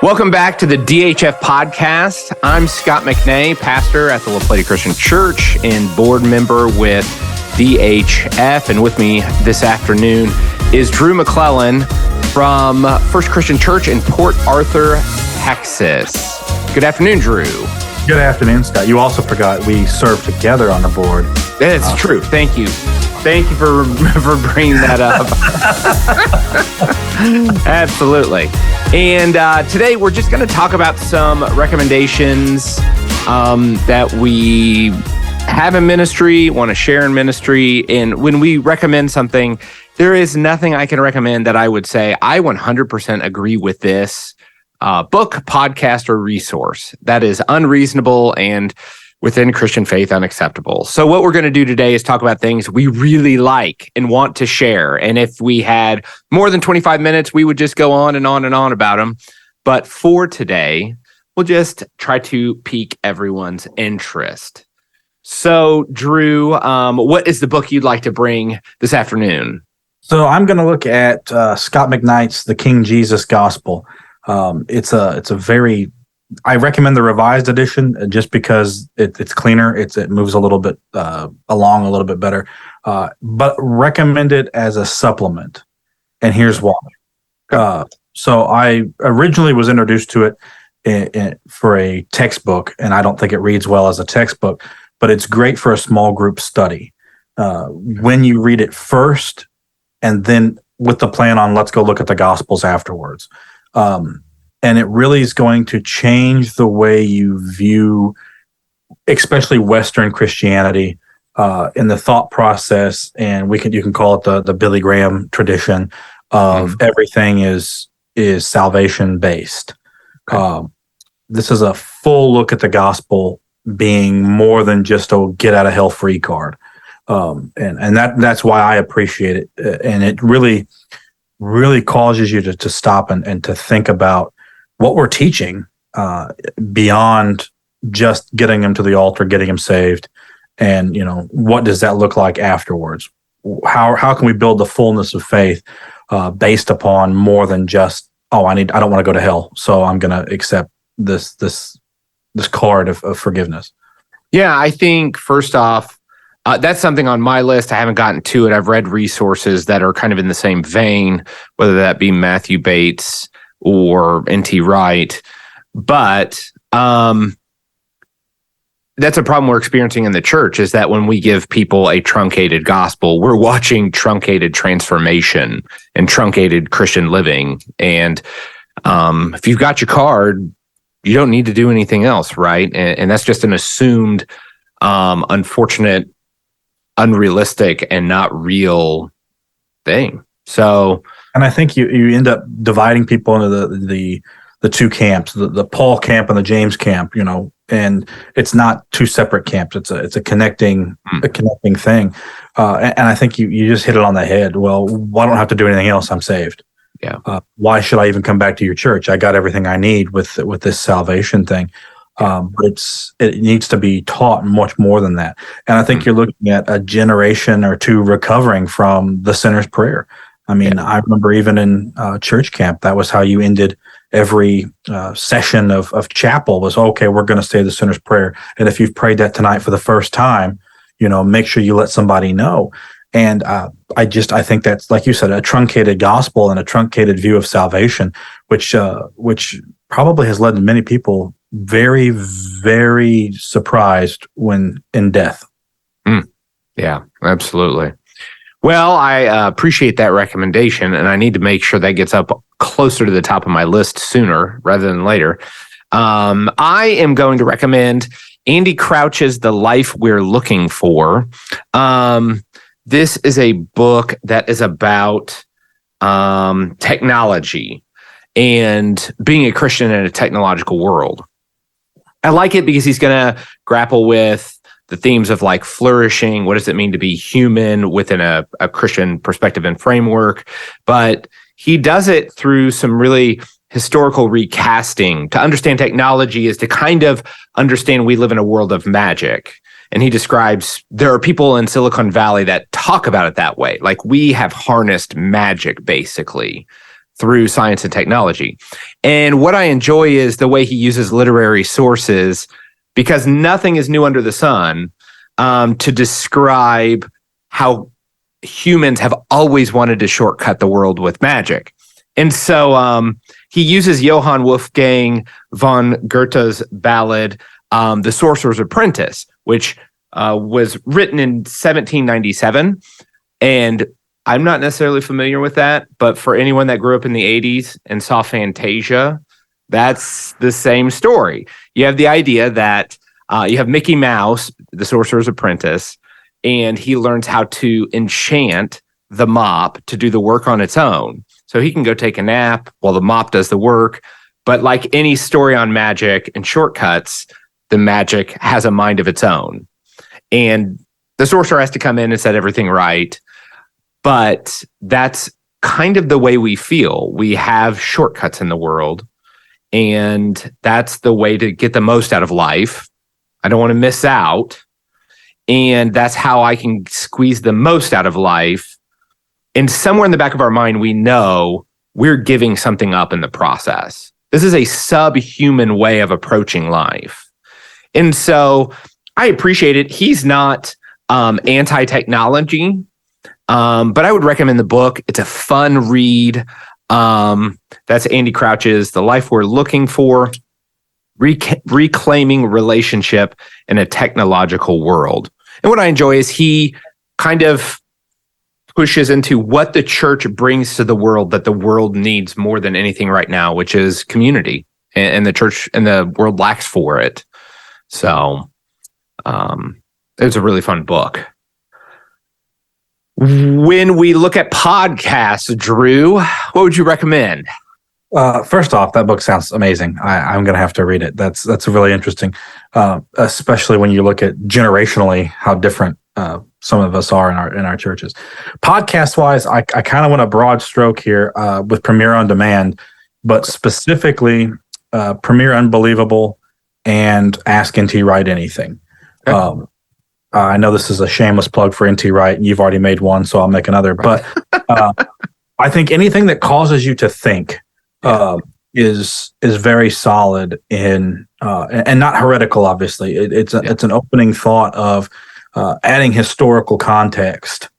Welcome back to the DHF podcast. I'm Scott McKnight, pastor at the La Plata Christian Church and board member with DHF. And with me this afternoon is Drew McClellan from First Christian Church in Port Arthur, Texas. Good afternoon, Drew. Good afternoon, Scott. You also forgot we serve together on the board. That's true. Thank you. Thank you for bringing that up. Absolutely. And today we're just going to talk about some recommendations that we have in ministry, want to share in ministry. And when we recommend something, there is nothing I can recommend that I would say, I 100% agree with this book, podcast, or resource. That is unreasonable and within Christian faith, unacceptable. So what we're going to do today is talk about things we really like and want to share. And if we had more than 25 minutes, we would just go on and on and on about them. But for today, we'll just try to pique everyone's interest. So, Drew, what is the book you'd like to bring this afternoon? So I'm going to look at Scott McKnight's The King Jesus Gospel. It's a very... I recommend the revised edition just because it's cleaner. It moves a little bit along a little bit better, but recommend it as a supplement. And here's why. So I originally was introduced to it for a textbook, and I don't think it reads well as a textbook, but it's great for a small group study. When you read it first, and then with the plan on let's go look at the Gospels afterwards. And it really is going to change the way you view, especially Western Christianity, in the thought process. And you can call it the Billy Graham tradition of everything is salvation based. Okay. This is a full look at the gospel being more than just a get out of hell free card, and that's why I appreciate it. And it really causes you to stop and to think about what we're teaching beyond just getting them to the altar, getting them saved, and what does that look like afterwards? How can we build the fullness of faith based upon more than just I don't want to go to hell, so I'm going to accept this card of forgiveness. Yeah, I think first off, that's something on my list. I haven't gotten to it. I've read resources that are kind of in the same vein, whether that be Matthew Bates or N.T. Wright, but that's a problem we're experiencing in the church, is that when we give people a truncated gospel, we're watching truncated transformation and truncated Christian living. And if you've got your card, you don't need to do anything else, right? And that's just an assumed, unfortunate, unrealistic, and not real thing. So... And I think you end up dividing people into the two camps, the Paul camp and the James camp, and it's not two separate camps. It's a connecting thing. And I think you just hit it on the head. Well, I don't have to do anything else. I'm saved. Yeah. Why should I even come back to your church? I got everything I need with this salvation thing. But it needs to be taught much more than that. And I think you're looking at a generation or two recovering from the sinner's prayer. I mean, I remember even in church camp, that was how you ended every session of chapel was, okay, we're going to say the sinner's prayer. And if you've prayed that tonight for the first time, make sure you let somebody know. And I think that's, like you said, a truncated gospel and a truncated view of salvation, which probably has led many people very, very surprised when in death. Yeah, absolutely. Well, I appreciate that recommendation, and I need to make sure that gets up closer to the top of my list sooner rather than later. I am going to recommend Andy Crouch's The Life We're Looking For. This is a book that is about technology and being a Christian in a technological world. I like it because he's going to grapple with the themes of like flourishing. What does it mean to be human within a Christian perspective and framework? But he does it through some really historical recasting. To understand technology is to kind of understand we live in a world of magic. And he describes there are people in Silicon Valley that talk about it that way. Like we have harnessed magic basically through science and technology. And what I enjoy is the way he uses literary sources, because nothing is new under the sun, to describe how humans have always wanted to shortcut the world with magic. And so he uses Johann Wolfgang von Goethe's ballad, The Sorcerer's Apprentice, which was written in 1797. And I'm not necessarily familiar with that, but for anyone that grew up in the 80s and saw Fantasia, that's the same story. You have the idea that you have Mickey Mouse, the Sorcerer's Apprentice, and he learns how to enchant the mop to do the work on its own. So he can go take a nap while the mop does the work. But like any story on magic and shortcuts, the magic has a mind of its own. And the sorcerer has to come in and set everything right. But that's kind of the way we feel. We have shortcuts in the world, and that's the way to get the most out of life. I don't want to miss out. And that's how I can squeeze the most out of life. And somewhere in the back of our mind, we know we're giving something up in the process. This is a subhuman way of approaching life. And so I appreciate it. He's not anti-technology, but I would recommend the book. It's a fun read. That's Andy Crouch's The Life We're Looking For, Reclaiming Relationship in a Technological World. And what I enjoy is he kind of pushes into what the church brings to the world that the world needs more than anything right now, which is community, and the church and the world lacks for it. So it was a really fun book. When we look at podcasts, Drew, what would you recommend? First off, that book sounds amazing. I'm going to have to read it. That's really interesting, especially when you look at generationally how different some of us are in our churches. Podcast wise, I kind of want a broad stroke here with Premier on Demand, but specifically Premier Unbelievable and Ask NT Wright Anything. Okay. I know this is a shameless plug for NT Wright, and you've already made one, so I'll make another. But I think anything that causes you to think is very solid in and not heretical. Obviously, it's an opening thought of adding historical context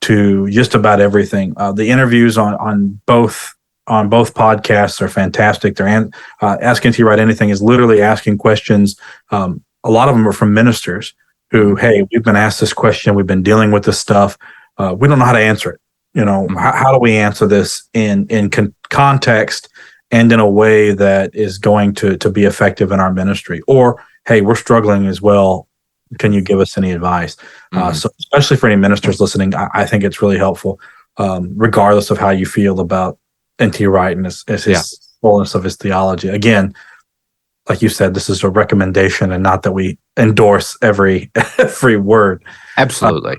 to just about everything. The interviews on both podcasts are fantastic. They're Ask NT Wright Anything is literally asking questions. A lot of them are from ministers who, hey, we've been asked this question, we've been dealing with this stuff, we don't know how to answer it. You know, how do we answer this in context and in a way that is going to be effective in our ministry? Or, hey, we're struggling as well. Can you give us any advice? So especially for any ministers listening, I think it's really helpful, regardless of how you feel about N.T. Wright and his fullness of his theology. Again, like you said, this is a recommendation and not that we endorse every word. Absolutely.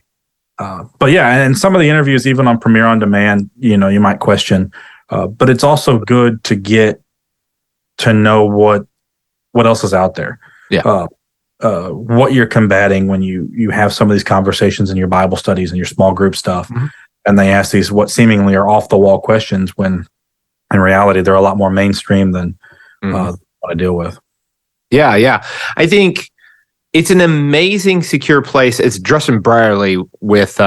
But yeah, and some of the interviews, even on Premier on Demand, you might question, but it's also good to get to know what else is out there. Yeah. What you're combating when you have some of these conversations in your Bible studies and your small group stuff, and they ask these what seemingly are off the wall questions when in reality they're a lot more mainstream than what I deal with. Yeah. I think it's an amazing, secure place. It's Justin Brierley with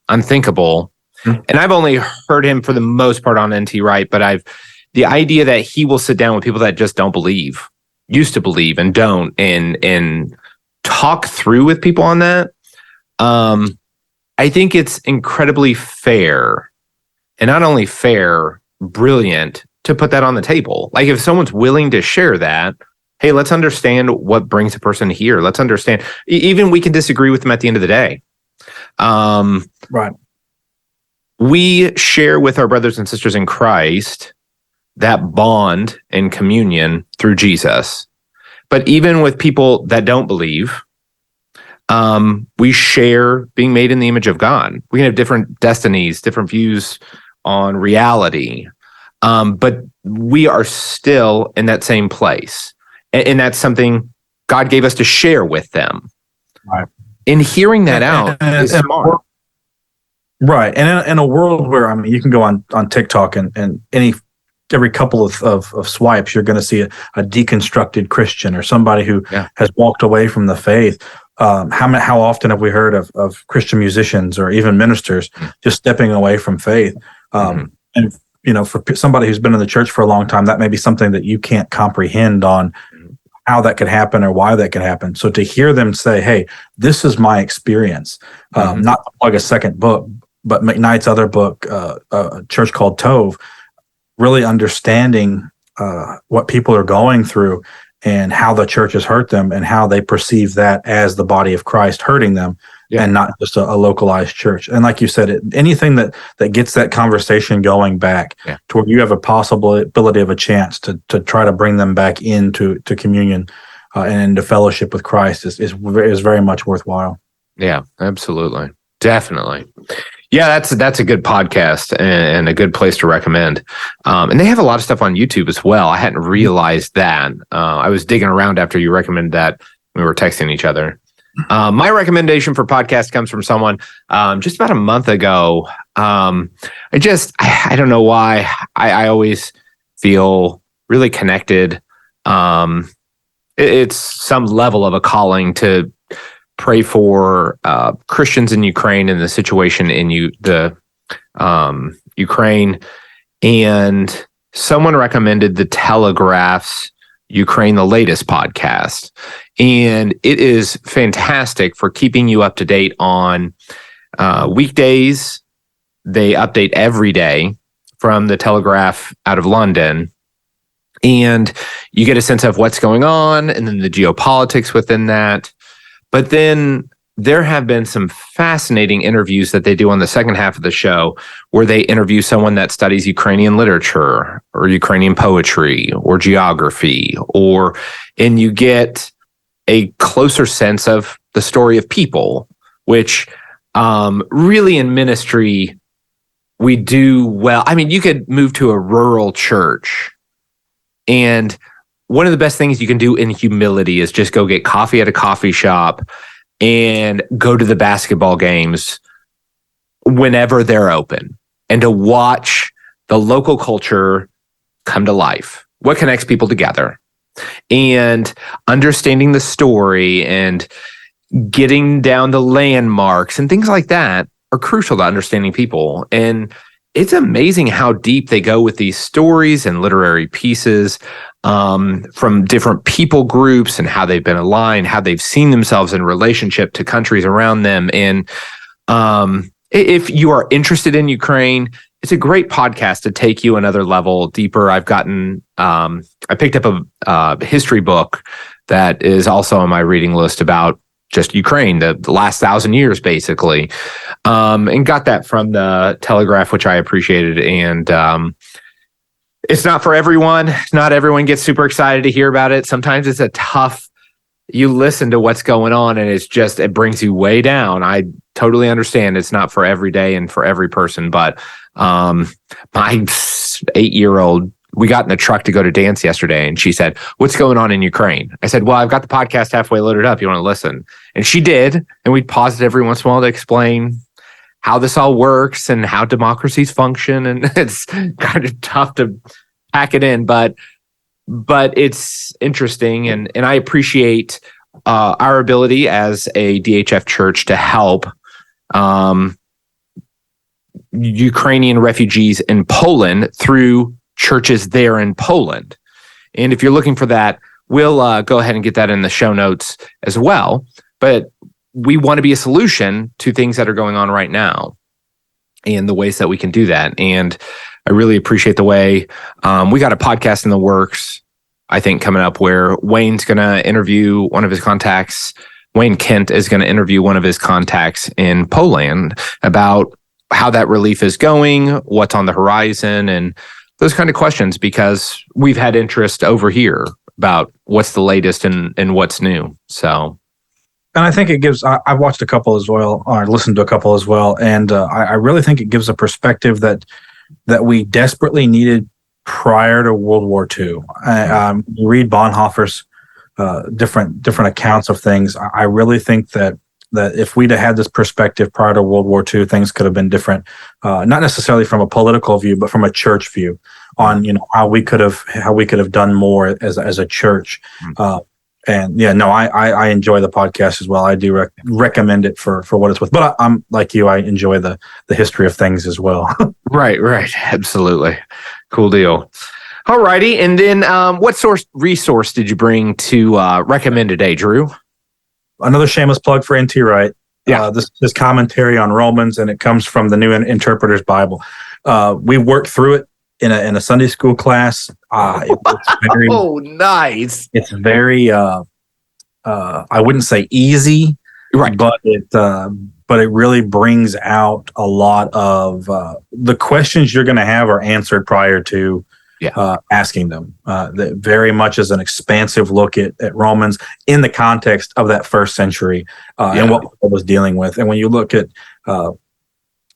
Unthinkable. And I've only heard him for the most part on NT Wright, but the idea that he will sit down with people that just don't believe, used to believe and don't, and talk through with people on that. I think it's incredibly fair, and not only fair, brilliant to put that on the table. Like if someone's willing to share that, hey, let's understand what brings a person here. Let's understand. Even we can disagree with them at the end of the day. Right. We share with our brothers and sisters in Christ that bond and communion through Jesus. But even with people that don't believe, we share being made in the image of God. We can have different destinies, different views on reality, but we are still in that same place. And that's something God gave us to share with them. Right. And hearing that out is smart. Right. And in a world where, you can go on TikTok and any every couple of swipes, you're going to see a deconstructed Christian or somebody who has walked away from the faith. How often have we heard of Christian musicians or even ministers just stepping away from faith? And for somebody who's been in the church for a long time, that may be something that you can't comprehend on how that could happen or why that could happen. So to hear them say, "Hey, this is my experience," not to plug a second book, but McKnight's other book, a church called Tove, really understanding what people are going through and how the church has hurt them and how they perceive that as the body of Christ hurting them and not just a localized church. And like you said, anything that gets that conversation going back to where you have a possibility of a chance to try to bring them back into communion and into fellowship with Christ is very much worthwhile. Yeah, absolutely. Definitely. Yeah, that's a good podcast and a good place to recommend. And they have a lot of stuff on YouTube as well. I hadn't realized that. I was digging around after you recommended that. We were texting each other. My recommendation for podcast comes from someone just about a month ago. I don't know why. I always feel really connected. It's some level of a calling to pray for Christians in Ukraine and the situation in Ukraine. And someone recommended the Telegraph's Ukraine the Latest podcast. And it is fantastic for keeping you up to date on weekdays. They update every day from the Telegraph out of London. And you get a sense of what's going on and then the geopolitics within that. But then there have been some fascinating interviews that they do on the second half of the show where they interview someone that studies Ukrainian literature or Ukrainian poetry or geography, and you get a closer sense of the story of people, which really in ministry, we do well. I mean, you could move to a rural church, and one of the best things you can do in humility is just go get coffee at a coffee shop and go to the basketball games whenever they're open and to watch the local culture come to life. What connects people together? And understanding the story and getting down the landmarks and things like that are crucial to understanding people. And it's amazing how deep they go with these stories and literary pieces from different people groups and how they've been aligned, how they've seen themselves in relationship to countries around them. And if you are interested in Ukraine, it's a great podcast to take you another level deeper. I picked up a history book that is also on my reading list about just Ukraine, the last 1,000 years, basically, and got that from the Telegraph, which I appreciated. And it's not for everyone. Not everyone gets super excited to hear about it. Sometimes it's you listen to what's going on and it brings you way down. I totally understand it's not for every day and for every person, but my 8-year-old, we got in the truck to go to dance yesterday, and she said, "What's going on in Ukraine?" I said, "Well, I've got the podcast halfway loaded up. You want to listen?" And she did. And we paused it every once in a while to explain how this all works and how democracies function. And it's kind of tough to pack it in, but it's interesting. And I appreciate our ability as a DHF church to help Ukrainian refugees in Poland through churches there in Poland. And if you're looking for that, we'll go ahead and get that in the show notes as well. But we want to be a solution to things that are going on right now and the ways that we can do that. And I really appreciate the way we got a podcast in the works, I think, coming up where Wayne's going to interview one of his contacts. Wayne Kent is going to interview one of his contacts in Poland about how that relief is going, what's on the horizon, and those kind of questions, because we've had interest over here about what's the latest and what's new. So, and I think it gives, I've watched a couple as well, or listened to a couple as well. And I really think it gives a perspective that we desperately needed prior to World War II. You read Bonhoeffer's different accounts of things. I really think that if we'd have had this perspective prior to World War II, things could have been different. Not necessarily from a political view, but from a church view. on how we could have done more as a church. And yeah, no, I enjoy the podcast as well. I do recommend it for what it's worth. But I'm like you, I enjoy the history of things as well. Right. Absolutely. Cool deal. All righty. And then what resource did you bring to recommend today, Drew? Another shameless plug for N.T. Wright. Yeah. This is commentary on Romans, and it comes from the New Interpreter's Bible. We worked through it in a Sunday school class. Nice. It's very I wouldn't say easy, right, but it really brings out a lot of the questions you're going to have are answered prior to asking them. That very much is an expansive look at Romans in the context of that first century and what Paul was dealing with. And when you look at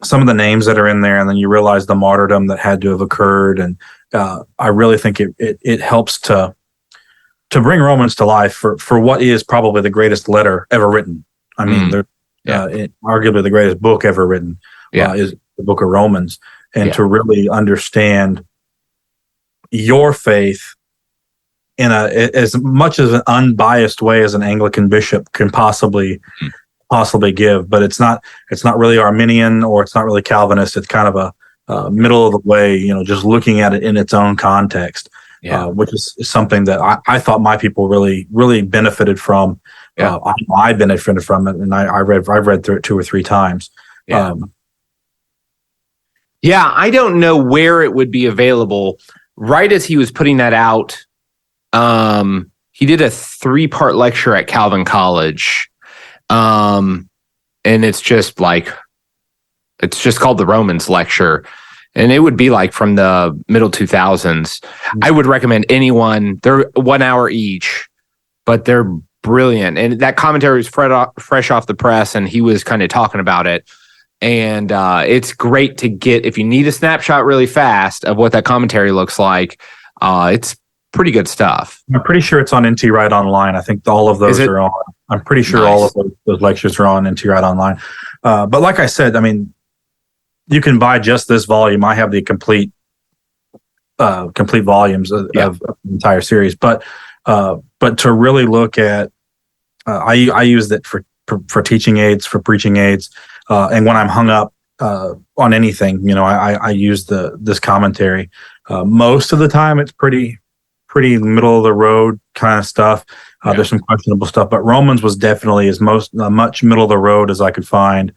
some of the names that are in there, and then you realize the martyrdom that had to have occurred, and I really think it helps to bring Romans to life for what is probably the greatest letter ever written. I mean, arguably the greatest book ever written is the book of Romans, and to really understand your faith in as much as an unbiased way as an Anglican bishop can possibly give, but it's not really Arminian or it's not really Calvinist. It's kind of a middle of the way, just looking at it in its own context, which is something that I thought my people really, really benefited from. I benefited from it, and I've read through it 2 or 3 times. I don't know where it would be available. Right as he was putting that out, he did a 3-part lecture at Calvin College. And it's just called the Romans lecture. And it would be like from the middle 2000s. I would recommend anyone. They're 1 hour each, but they're brilliant. And that commentary was fresh off the press, and he was kind of talking about it. And it's great to get, if you need a snapshot really fast of what that commentary looks like, it's pretty good stuff. I'm pretty sure it's on NT Wright Online. I think all of those are on. I'm pretty sure all of those lectures are on NT Wright Online. But like I said, I mean, you can buy just this volume. I have the complete volumes of the entire series. But to really look at, I use it for teaching aids, for preaching aids. And when I'm hung up on anything, I use this commentary. Most of the time, it's pretty middle of the road kind of stuff. There's some questionable stuff, but Romans was definitely as much middle of the road as I could find.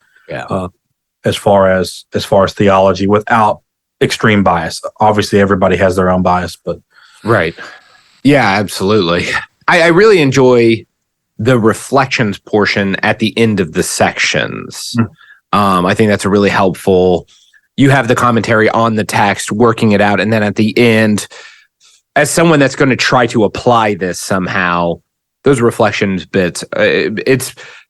As far as theology, without extreme bias. Obviously, everybody has their own bias, but right. Yeah, absolutely. I really enjoy the reflections portion at the end of the sections. I think that's a really helpful. You have the commentary on the text, working it out, and then at the end, as someone that's going to try to apply this somehow, those reflections bits.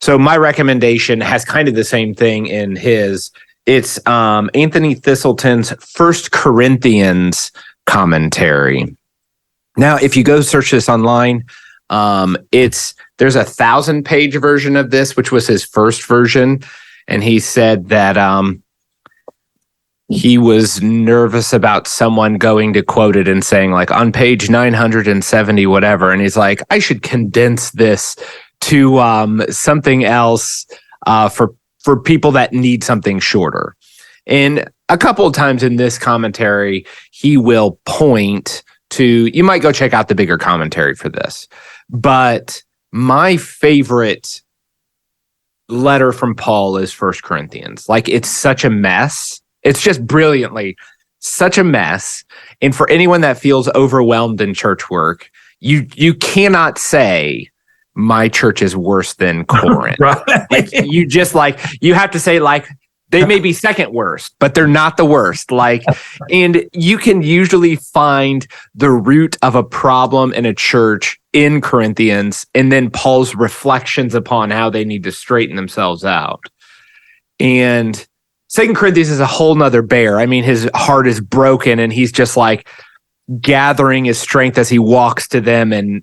So my recommendation has kind of the same thing in his. It's Anthony Thiselton's 1 Corinthians commentary. Now, if you go search this online, there's a 1,000-page version of this, which was his first version. And he said that he was nervous about someone going to quote it and saying, like, on page 970, whatever. And he's like, I should condense this to something else for people that need something shorter. And a couple of times in this commentary, he will point to, you might go check out the bigger commentary for this. But my favorite letter from Paul is 1 Corinthians. Like, it's such a mess. It's just brilliantly such a mess. And for anyone that feels overwhelmed in church work, you cannot say my church is worse than Corinth. Right. You have to say, like, they may be second worst, but they're not the worst. Like, and you can usually find the root of a problem in a church in Corinthians, and then Paul's reflections upon how they need to straighten themselves out. And 2 Corinthians is a whole nother bear. I mean, his heart is broken, and he's just like gathering his strength as he walks to them, and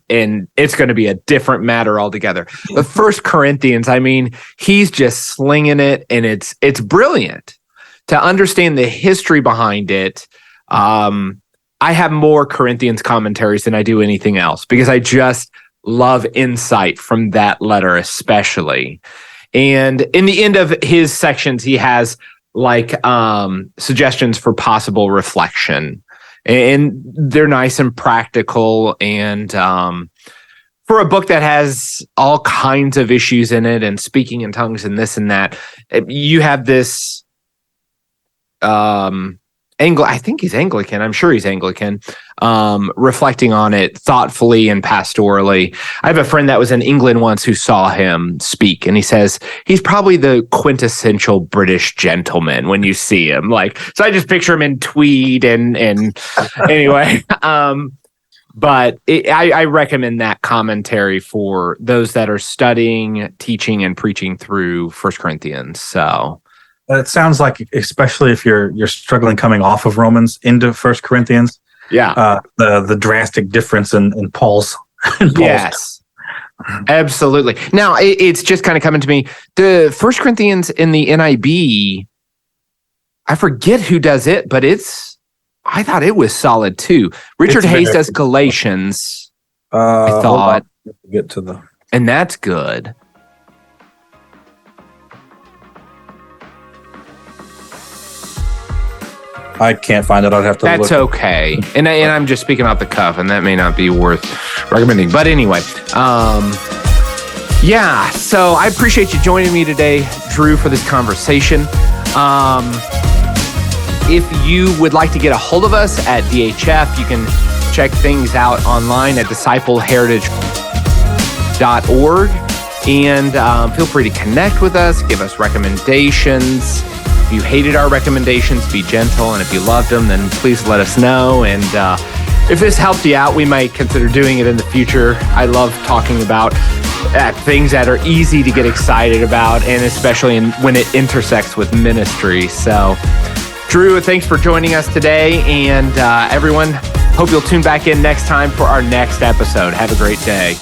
it's going to be a different matter altogether. The 1 Corinthians, I mean, he's just slinging it, and it's brilliant to understand the history behind it. I have more Corinthians commentaries than I do anything else because I just love insight from that letter, especially. And in the end of his sections, he has like suggestions for possible reflection, and they're nice and practical. And for a book that has all kinds of issues in it and speaking in tongues and this and that, you have this I think he's Anglican. I'm sure he's Anglican. Reflecting on it thoughtfully and pastorally. I have a friend that was in England once who saw him speak, and he says he's probably the quintessential British gentleman when you see him. Like, so I just picture him in tweed and anyway. But I recommend that commentary for those that are studying, teaching, and preaching through 1 Corinthians. So. It sounds like, especially if you're struggling coming off of Romans into 1 Corinthians, the drastic difference in Paul's. Yes, absolutely. Now it's just kind of coming to me. The 1 Corinthians in the NIB, I forget who does it, but I thought it was solid too. Richard Hayes does Galatians. I thought get to the, and that's good. I can't find it. I'd have to look. That's okay. And I'm just speaking off the cuff, and that may not be worth recommending. But anyway, so I appreciate you joining me today, Drew, for this conversation. If you would like to get a hold of us at DHF, you can check things out online at discipleheritage.org. And feel free to connect with us, give us recommendations. If you hated our recommendations, be gentle. And if you loved them, then please let us know. And if this helped you out, we might consider doing it in the future. I love talking about things that are easy to get excited about, and especially when it intersects with ministry. So, Drew, thanks for joining us today. And everyone, hope you'll tune back in next time for our next episode. Have a great day.